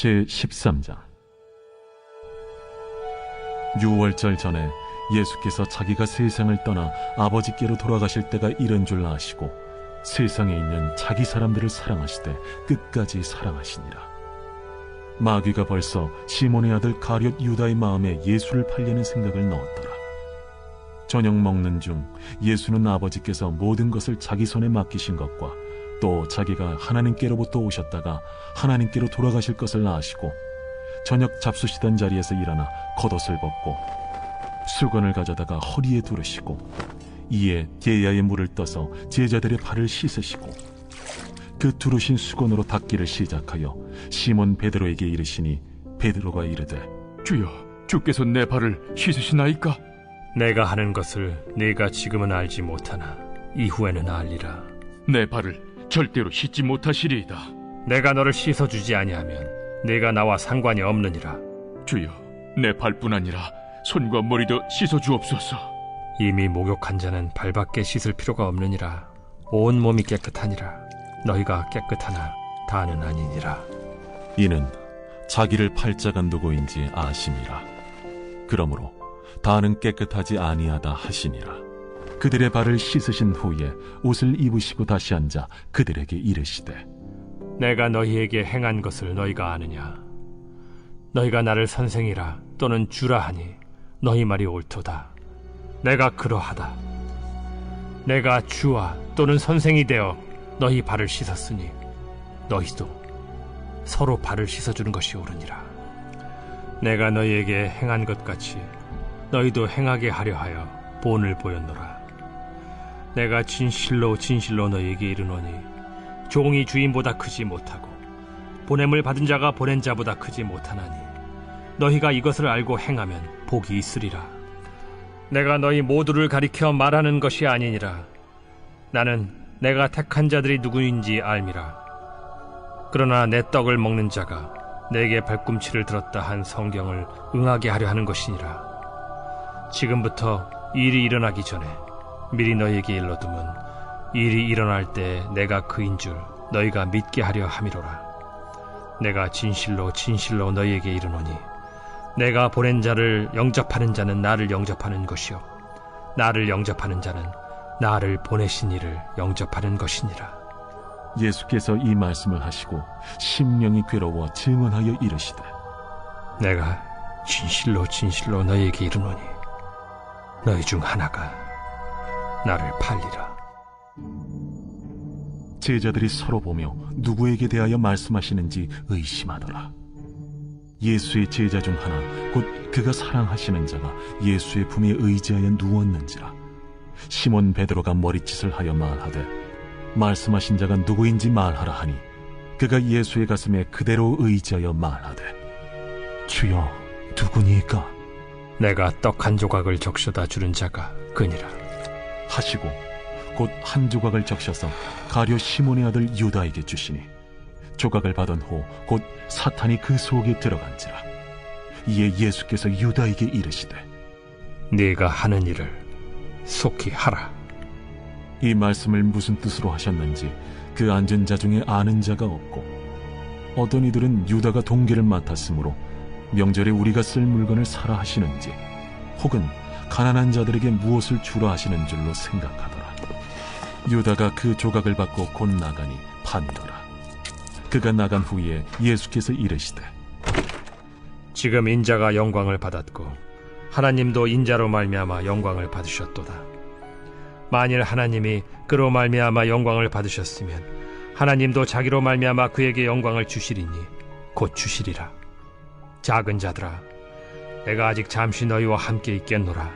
제13장. 유월절 전에 예수께서 자기가 세상을 떠나 아버지께로 돌아가실 때가 이른 줄 아시고 세상에 있는 자기 사람들을 사랑하시되 끝까지 사랑하시니라. 마귀가 벌써 시몬의 아들 가룟 유다의 마음에 예수를 팔려는 생각을 넣었더라. 저녁 먹는 중 예수는 아버지께서 모든 것을 자기 손에 맡기신 것과 또 자기가 하나님께로부터 오셨다가 하나님께로 돌아가실 것을 아시고 저녁 잡수시던 자리에서 일어나 겉옷을 벗고 수건을 가져다가 허리에 두르시고 이에 게야의 물을 떠서 제자들의 발을 씻으시고 그 두르신 수건으로 닦기를 시작하여 시몬 베드로에게 이르시니 베드로가 이르되 주여, 주께서 내 발을 씻으시나이까? 내가 하는 것을 네가 지금은 알지 못하나 이후에는 알리라. 내 발을 절대로 씻지 못하시리이다. 내가 너를 씻어주지 아니하면 네가 나와 상관이 없느니라. 주여, 내 발뿐 아니라 손과 머리도 씻어주옵소서. 이미 목욕한 자는 발밖에 씻을 필요가 없느니라. 온 몸이 깨끗하니라. 너희가 깨끗하나 다는 아니니라. 이는 자기를 팔자가 누구인지 아심이라. 그러므로 다는 깨끗하지 아니하다 하시니라. 그들의 발을 씻으신 후에 옷을 입으시고 다시 앉아 그들에게 이르시되 내가 너희에게 행한 것을 너희가 아느냐? 너희가 나를 선생이라 또는 주라 하니 너희 말이 옳도다. 내가 그러하다. 내가 주와 또는 선생이 되어 너희 발을 씻었으니 너희도 서로 발을 씻어주는 것이 옳으니라. 내가 너희에게 행한 것 같이 너희도 행하게 하려 하여 본을 보였노라. 내가 진실로 진실로 너희에게 이르노니 종이 주인보다 크지 못하고 보냄을 받은 자가 보낸 자보다 크지 못하나니 너희가 이것을 알고 행하면 복이 있으리라. 내가 너희 모두를 가리켜 말하는 것이 아니니라. 나는 내가 택한 자들이 누구인지 알미라. 그러나 내 떡을 먹는 자가 내게 발꿈치를 들었다 한 성경을 응하게 하려 하는 것이니라. 지금부터 일이 일어나기 전에 미리 너희에게 일러두면 일이 일어날 때 내가 그인 줄 너희가 믿게 하려 함이로라. 내가 진실로 진실로 너희에게 이르노니 내가 보낸 자를 영접하는 자는 나를 영접하는 것이요 나를 영접하는 자는 나를 보내신 이를 영접하는 것이니라. 예수께서 이 말씀을 하시고 심령이 괴로워 증언하여 이르시되 내가 진실로 진실로 너희에게 이르노니 너희 중 하나가 나를 팔리라. 제자들이 서로 보며 누구에게 대하여 말씀하시는지 의심하더라. 예수의 제자 중 하나 곧 그가 사랑하시는 자가 예수의 품에 의지하여 누웠는지라. 시몬 베드로가 머리짓을 하여 말하되 말씀하신 자가 누구인지 말하라 하니 그가 예수의 가슴에 그대로 의지하여 말하되 주여 누구니까? 내가 떡 한 조각을 적셔다 주는 자가 그니라 하시고 곧 한 조각을 적셔서 가룟 시몬의 아들 유다에게 주시니 조각을 받은 후 곧 사탄이 그 속에 들어간지라. 이에 예수께서 유다에게 이르시되 네가 하는 일을 속히 하라. 이 말씀을 무슨 뜻으로 하셨는지 그 앉은 자 중에 아는 자가 없고 어떤 이들은 유다가 동계를 맡았으므로 명절에 우리가 쓸 물건을 사라 하시는지 혹은 가난한 자들에게 무엇을 주라 하시는 줄로 생각하더라. 유다가 그 조각을 받고 곧 나가니 판더라. 그가 나간 후에 예수께서 이르시되 지금 인자가 영광을 받았고 하나님도 인자로 말미암아 영광을 받으셨도다. 만일 하나님이 그로 말미암아 영광을 받으셨으면 하나님도 자기로 말미암아 그에게 영광을 주시리니 곧 주시리라. 작은 자들아, 내가 아직 잠시 너희와 함께 있겠노라.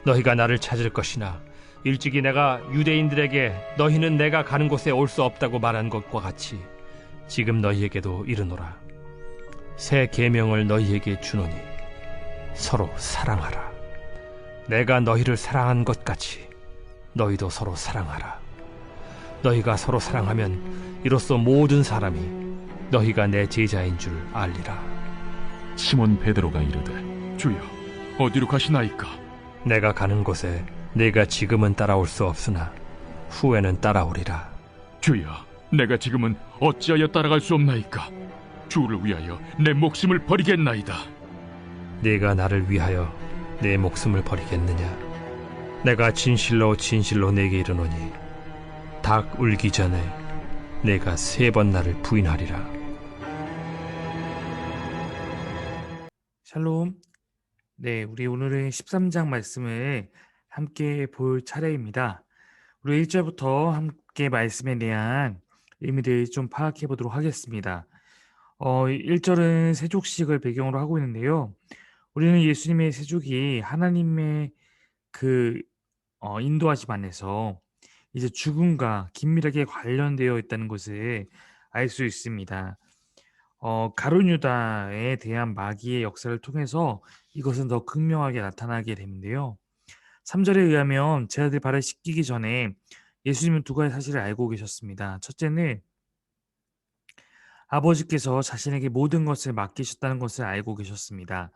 너희가 나를 찾을 것이나 일찍이 내가 유대인들에게 너희는 내가 가는 곳에 올 수 없다고 말한 것과 같이 지금 너희에게도 이르노라. 새 계명을 너희에게 주노니 서로 사랑하라. 내가 너희를 사랑한 것 같이 너희도 서로 사랑하라. 너희가 서로 사랑하면 이로써 모든 사람이 너희가 내 제자인 줄 알리라. 시몬 베드로가 이르되 주여, 어디로 가시나이까? 내가 가는 곳에 네가 지금은 따라올 수 없으나 후에는 따라오리라. 주여, 내가 지금은 어찌하여 따라갈 수 없나이까? 주를 위하여 내 목숨을 버리겠나이다. 네가 나를 위하여 내 목숨을 버리겠느냐? 내가 진실로 진실로 네게 이르노니 닭 울기 전에 내가 3번 나를 부인하리라. 샬롬. 네, 우리 오늘은 13장 말씀을 함께 볼 차례입니다. 우리 1절부터 함께 말씀에 대한 의미를 좀 파악해 보도록 하겠습니다. 1절은 세족식을 배경으로 하고 있는데요. 우리는 예수님의 세족이 하나님의 인도하심 안에서 이제 죽음과 긴밀하게 관련되어 있다는 것을 알 수 있습니다. 가룟 유다에 대한 마귀의 역사를 통해서 이것은 더 극명하게 나타나게 되는데요. 3절에 의하면 제자들이 발을 씻기기 전에 예수님은 2가지 사실을 알고 계셨습니다. 첫째는 아버지께서 자신에게 모든 것을 맡기셨다는 것을 알고 계셨습니다.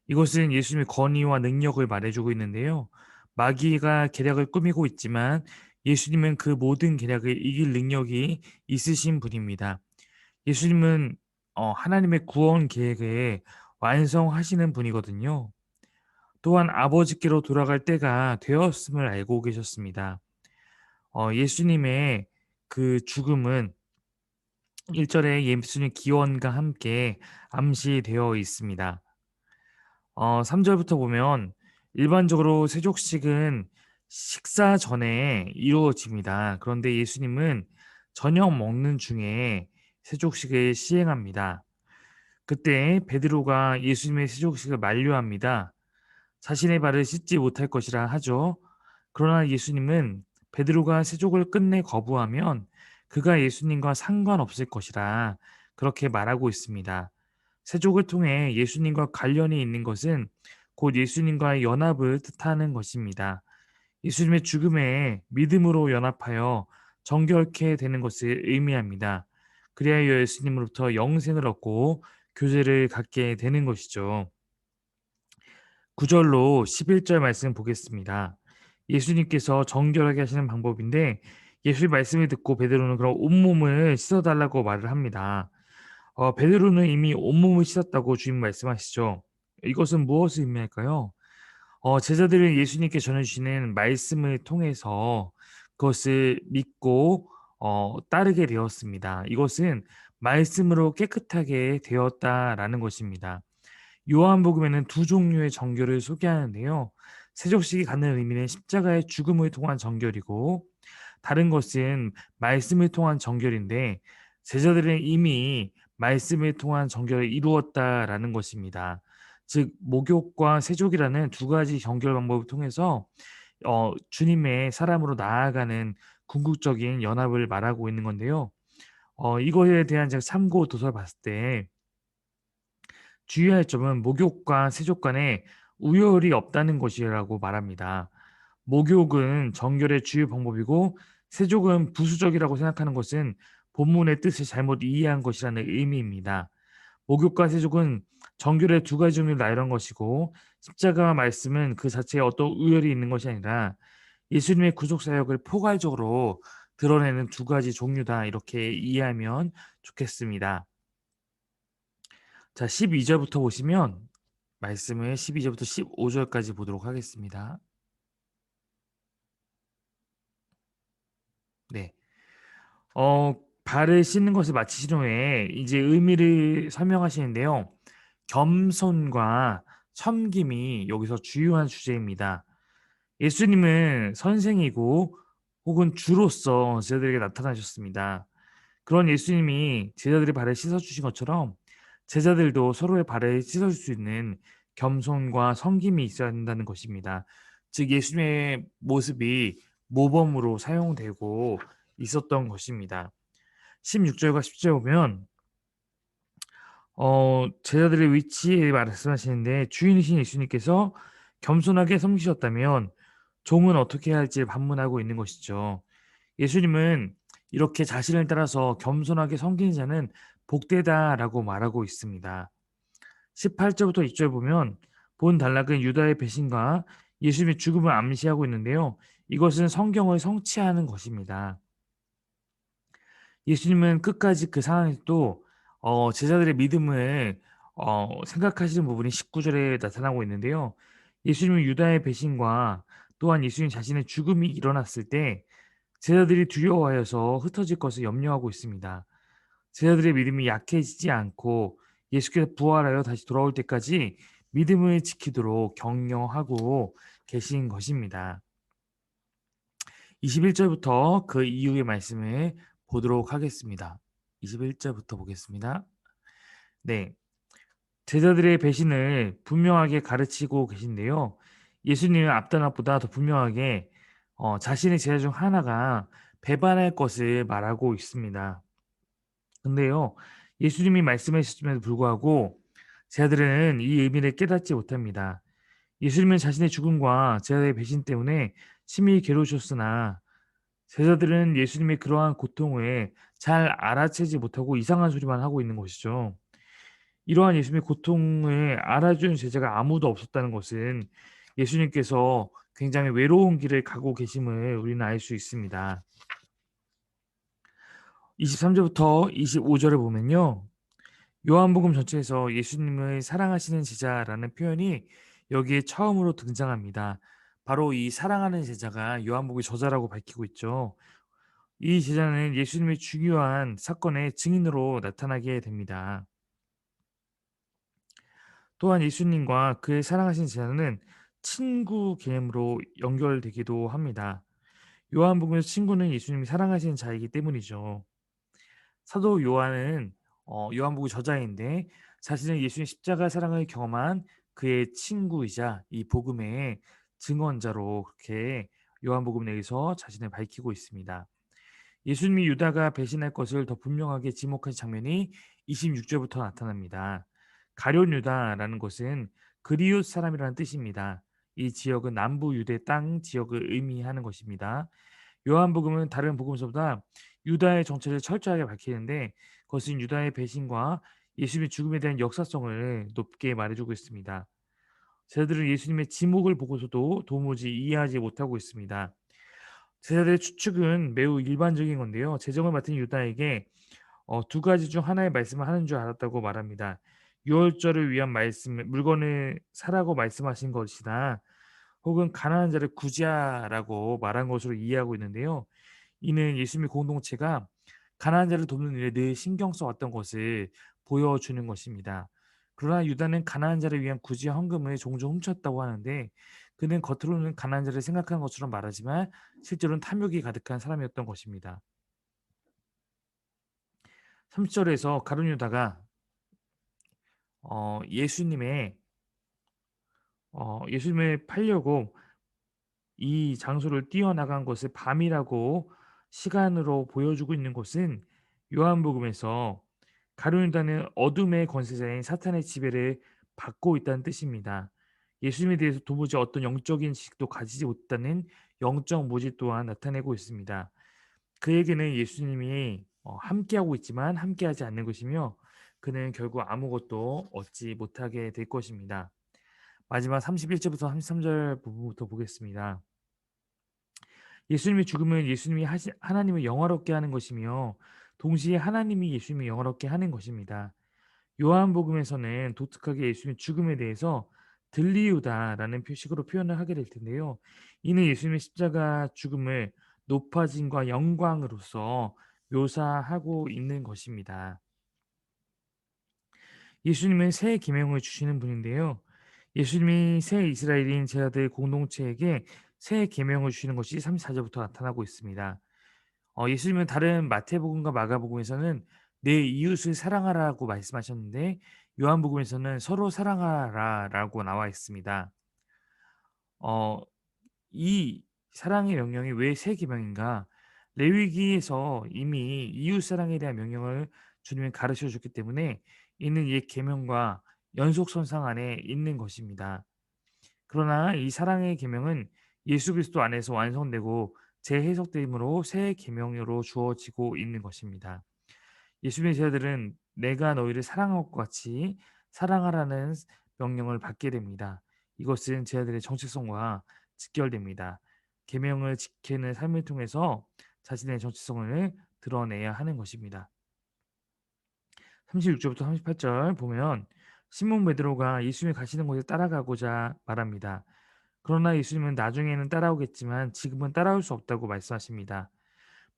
이것은 예수님의 권위와 능력을 말해주고 있는데요. 마귀가 계략을 꾸미고 있지만 예수님은 그 모든 계략을 이길 능력이 있으신 분입니다. 예수님은 하나님의 구원 계획을 완성하시는 분이거든요. 또한 아버지께로 돌아갈 때가 되었음을 알고 계셨습니다. 예수님의 그 죽음은 1절에 예수님 기원과 함께 암시되어 있습니다. 3절부터 보면 일반적으로 세족식은 식사 전에 이루어집니다. 그런데 예수님은 저녁 먹는 중에 세족식을 시행합니다. 그때 베드로가 예수님의 세족식을 만류합니다. 자신의 발을 씻지 못할 것이라 하죠. 그러나 예수님은 베드로가 세족을 끝내 거부하면 그가 예수님과 상관없을 것이라 그렇게 말하고 있습니다. 세족을 통해 예수님과 관련이 있는 것은 곧 예수님과의 연합을 뜻하는 것입니다. 예수님의 죽음에 믿음으로 연합하여 정결케 되는 것을 의미합니다. 그리하여 예수님으로부터 영생을 얻고 교제를 갖게 되는 것이죠. 9절로 11절 말씀 보겠습니다. 예수님께서 정결하게 하시는 방법인데 예수의 말씀을 듣고 베드로는 그럼 온몸을 씻어달라고 말을 합니다. 베드로는 이미 온몸을 씻었다고 주님 말씀하시죠. 이것은 무엇을 의미할까요? 제자들은 예수님께 전해주시는 말씀을 통해서 그것을 믿고 따르게 되었습니다. 이것은 말씀으로 깨끗하게 되었다라는 것입니다. 요한복음에는 2종류의 정결을 소개하는데요. 세족식이 갖는 의미는 십자가의 죽음을 통한 정결이고 다른 것은 말씀을 통한 정결인데 제자들은 이미 말씀을 통한 정결을 이루었다라는 것입니다. 즉 목욕과 세족이라는 2가지 정결 방법을 통해서 주님의 사람으로 나아가는 궁극적인 연합을 말하고 있는 건데요. 이거에 대한 제가 참고 도서를 봤을 때 주의할 점은 목욕과 세족 간에 우열이 없다는 것이라고 말합니다. 목욕은 정결의 주요 방법이고 세족은 부수적이라고 생각하는 것은 본문의 뜻을 잘못 이해한 것이라는 의미입니다. 목욕과 세족은 정결의 2가지 종류를 나열한 것이고 십자가와 말씀은 그 자체에 어떤 우열이 있는 것이 아니라 예수님의 구속 사역을 포괄적으로 드러내는 2가지 종류다 이렇게 이해하면 좋겠습니다. 자, 12절부터 보시면 말씀을 12절부터 15절까지 보도록 하겠습니다. 네. 발을 씻는 것을 마치신 후에 이제 의미를 설명하시는데요. 겸손과 섬김이 여기서 주요한 주제입니다. 예수님은 선생이고 혹은 주로서 제자들에게 나타나셨습니다. 그런 예수님이 제자들의 발을 씻어주신 것처럼 제자들도 서로의 발을 씻어줄 수 있는 겸손과 섬김이 있어야 한다는 것입니다. 즉 예수님의 모습이 모범으로 사용되고 있었던 것입니다. 16절과 10절 보면 제자들의 위치에 말씀하시는데 주인이신 예수님께서 겸손하게 섬기셨다면 종은 어떻게 해야 할지 반문하고 있는 것이죠. 예수님은 이렇게 자신을 따라서 겸손하게 섬기는 자는 복되다라고 말하고 있습니다. 18절부터 20절 보면 본 단락은 유다의 배신과 예수님의 죽음을 암시하고 있는데요. 이것은 성경을 성취하는 것입니다. 예수님은 끝까지 그 상황에서도 제자들의 믿음을 생각하시는 부분이 19절에 나타나고 있는데요. 예수님은 유다의 배신과 또한 예수님 자신의 죽음이 일어났을 때 제자들이 두려워하여서 흩어질 것을 염려하고 있습니다. 제자들의 믿음이 약해지지 않고 예수께서 부활하여 다시 돌아올 때까지 믿음을 지키도록 격려하고 계신 것입니다. 21절부터 그 이후의 말씀을 보도록 하겠습니다. 21절부터 보겠습니다. 네. 제자들의 배신을 분명하게 가르치고 계신데요. 예수님은 앞단합보다 더 분명하게 자신의 제자 중 하나가 배반할 것을 말하고 있습니다. 근데요, 예수님이 말씀하셨음에도 불구하고 제자들은 이 의미를 깨닫지 못합니다. 예수님은 자신의 죽음과 제자들의 배신 때문에 심히 괴로우셨으나 제자들은 예수님의 그러한 고통을 잘 알아채지 못하고 이상한 소리만 하고 있는 것이죠. 이러한 예수님의 고통을 알아주는 제자가 아무도 없었다는 것은 예수님께서 굉장히 외로운 길을 가고 계심을 우리는 알 수 있습니다. 23절부터 25절을 보면요. 요한복음 전체에서 예수님을 사랑하시는 제자라는 표현이 여기에 처음으로 등장합니다. 바로 이 사랑하는 제자가 요한복음의 저자라고 밝히고 있죠. 이 제자는 예수님의 중요한 사건의 증인으로 나타나게 됩니다. 또한 예수님과 그의 사랑하신 제자는 친구 개념으로 연결되기도 합니다. 요한복음에서 친구는 예수님이 사랑하시는 자이기 때문이죠. 사도 요한은 요한복음 저자인데 자신은 예수님 십자가 사랑을 경험한 그의 친구이자 이 복음의 증언자로 그렇게 요한복음 내에서 자신을 밝히고 있습니다. 예수님이 유다가 배신할 것을 더 분명하게 지목한 장면이 26절부터 나타납니다. 가룟 유다라는 것은 그리웃 사람이라는 뜻입니다. 이 지역은 남부 유대 땅 지역을 의미하는 것입니다. 요한복음은 다른 복음서보다 유다의 정체를 철저하게 밝히는데 그것은 유다의 배신과 예수님의 죽음에 대한 역사성을 높게 말해주고 있습니다. 제자들은 예수님의 지목을 보고서도 도무지 이해하지 못하고 있습니다. 제자들의 추측은 매우 일반적인 건데요. 재정을 맡은 유다에게 두 가지 중 하나의 말씀을 하는 줄 알았다고 말합니다. 유월절을 위한 말씀, 물건을 사라고 말씀하신 것이다. 혹은 가난한 자를 구제하라고 말한 것으로 이해하고 있는데요. 이는 예수님의 공동체가 가난한 자를 돕는 일에 늘 신경 써왔던 것을 보여주는 것입니다. 그러나 유다는 가난한 자를 위한 구제 헌금을 종종 훔쳤다고 하는데 그는 겉으로는 가난한 자를 생각하는 것처럼 말하지만 실제로는 탐욕이 가득한 사람이었던 것입니다. 30절에서 가룟 유다가 예수님의 예수님을 팔려고 이 장소를 뛰어나간 것을 밤이라고 시간으로 보여주고 있는 것은 요한복음에서 가룟 유다는 어둠의 권세자인 사탄의 지배를 받고 있다는 뜻입니다. 예수님에 대해서 도무지 어떤 영적인 지식도 가지지 못하는 영적 무지 또한 나타내고 있습니다. 그에게는 예수님이 함께하고 있지만 함께하지 않는 것이며 그는 결국 아무것도 얻지 못하게 될 것입니다. 마지막 31절부터 33절 부분부터 보겠습니다. 예수님의 죽음은 예수님이 하나님을 영화롭게 하는 것이며 동시에 하나님이 예수님을 영화롭게 하는 것입니다. 요한복음에서는 독특하게 예수님의 죽음에 대해서 들리우다라는 표식으로 표현을 하게 될 텐데요. 이는 예수님의 십자가 죽음을 높아짐과 영광으로서 묘사하고 있는 것입니다. 예수님은 새 계명을 주시는 분인데요. 예수님이 새 이스라엘인 제자들 공동체에게 새 계명을 주시는 것이 34절부터 나타나고 있습니다. 예수님은 다른 마태복음과 마가복음에서는 내 이웃을 사랑하라고 말씀하셨는데 요한복음에서는 서로 사랑하라라고 나와 있습니다. 어, 이 사랑의 명령이 왜 새 계명인가? 레위기에서 이미 이웃 사랑에 대한 명령을 주님이 가르쳐 줬기 때문에 이는 옛 계명과 연속선상 안에 있는 것입니다. 그러나 이 사랑의 계명은 예수 그리스도 안에서 완성되고 재해석됨으로 새 계명으로 주어지고 있는 것입니다. 예수님의 제자들은 내가 너희를 사랑한 것과 같이 사랑하라는 명령을 받게 됩니다. 이것은 제자들의 정체성과 직결됩니다. 계명을 지키는 삶을 통해서 자신의 정체성을 드러내야 하는 것입니다. 36절부터 38절 보면 시몬 베드로가 예수님이 가시는 곳에 따라가고자 말합니다. 그러나 예수님은 나중에는 따라오겠지만 지금은 따라올 수 없다고 말씀하십니다.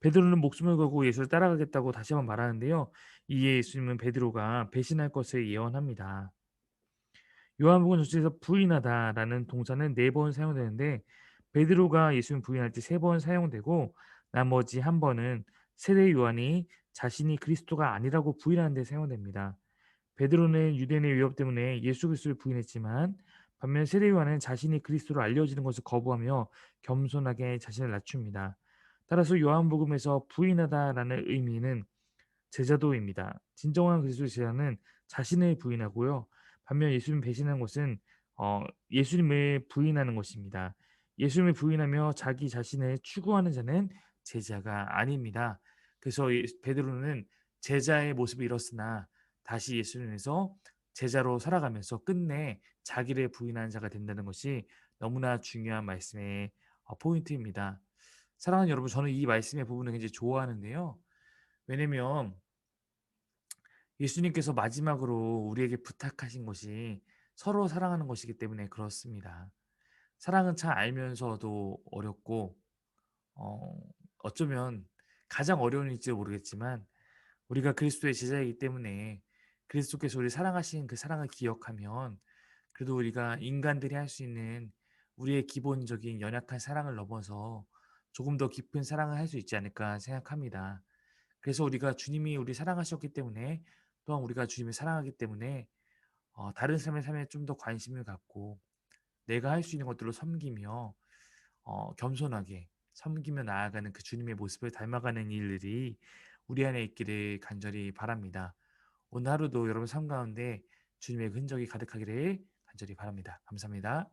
베드로는 목숨을 걸고 예수를 따라가겠다고 다시 한번 말하는데요. 이에 예수님은 베드로가 배신할 것을 예언합니다. 요한복음 전체에서 부인하다라는 동사는 4번 사용되는데 베드로가 예수님 부인할 때 3번 사용되고 나머지 한 번은 세례 요한이 자신이 그리스도가 아니라고 부인하는 데 사용됩니다. 베드로는 유대인의 위협 때문에 예수 그리스도를 부인했지만 반면 세례 요한은 자신이 그리스도로 알려지는 것을 거부하며 겸손하게 자신을 낮춥니다. 따라서 요한복음에서 부인하다라는 의미는 제자도입니다. 진정한 그리스도의 제자는 자신을 부인하고요. 반면 예수님 배신한 것은 예수님을 부인하는 것입니다. 예수님을 부인하며 자기 자신을 추구하는 자는 제자가 아닙니다. 그래서 베드로는 제자의 모습을 잃었으나 다시 예수님에서 제자로 살아가면서 끝내 자기를 부인하는 자가 된다는 것이 너무나 중요한 말씀의 포인트입니다. 사랑하는 여러분, 저는 이 말씀의 부분을 굉장히 좋아하는데요. 왜냐면 예수님께서 마지막으로 우리에게 부탁하신 것이 서로 사랑하는 것이기 때문에 그렇습니다. 사랑은 참 알면서도 어렵고 어, 어쩌면 가장 어려운 일지도 모르겠지만 우리가 그리스도의 제자이기 때문에 그리스도께서 우리 사랑하신 그 사랑을 기억하면 그래도 우리가 인간들이 할 수 있는 우리의 기본적인 연약한 사랑을 넘어서 조금 더 깊은 사랑을 할 수 있지 않을까 생각합니다. 그래서 우리가 주님이 우리 사랑하셨기 때문에 또한 우리가 주님을 사랑하기 때문에 다른 사람의 삶에 좀 더 관심을 갖고 내가 할 수 있는 것들로 섬기며 겸손하게 섬기며 나아가는 그 주님의 모습을 닮아가는 일들이 우리 안에 있기를 간절히 바랍니다. 오늘 하루도 여러분 삶 가운데 주님의 흔적이 가득하기를 간절히 바랍니다. 감사합니다.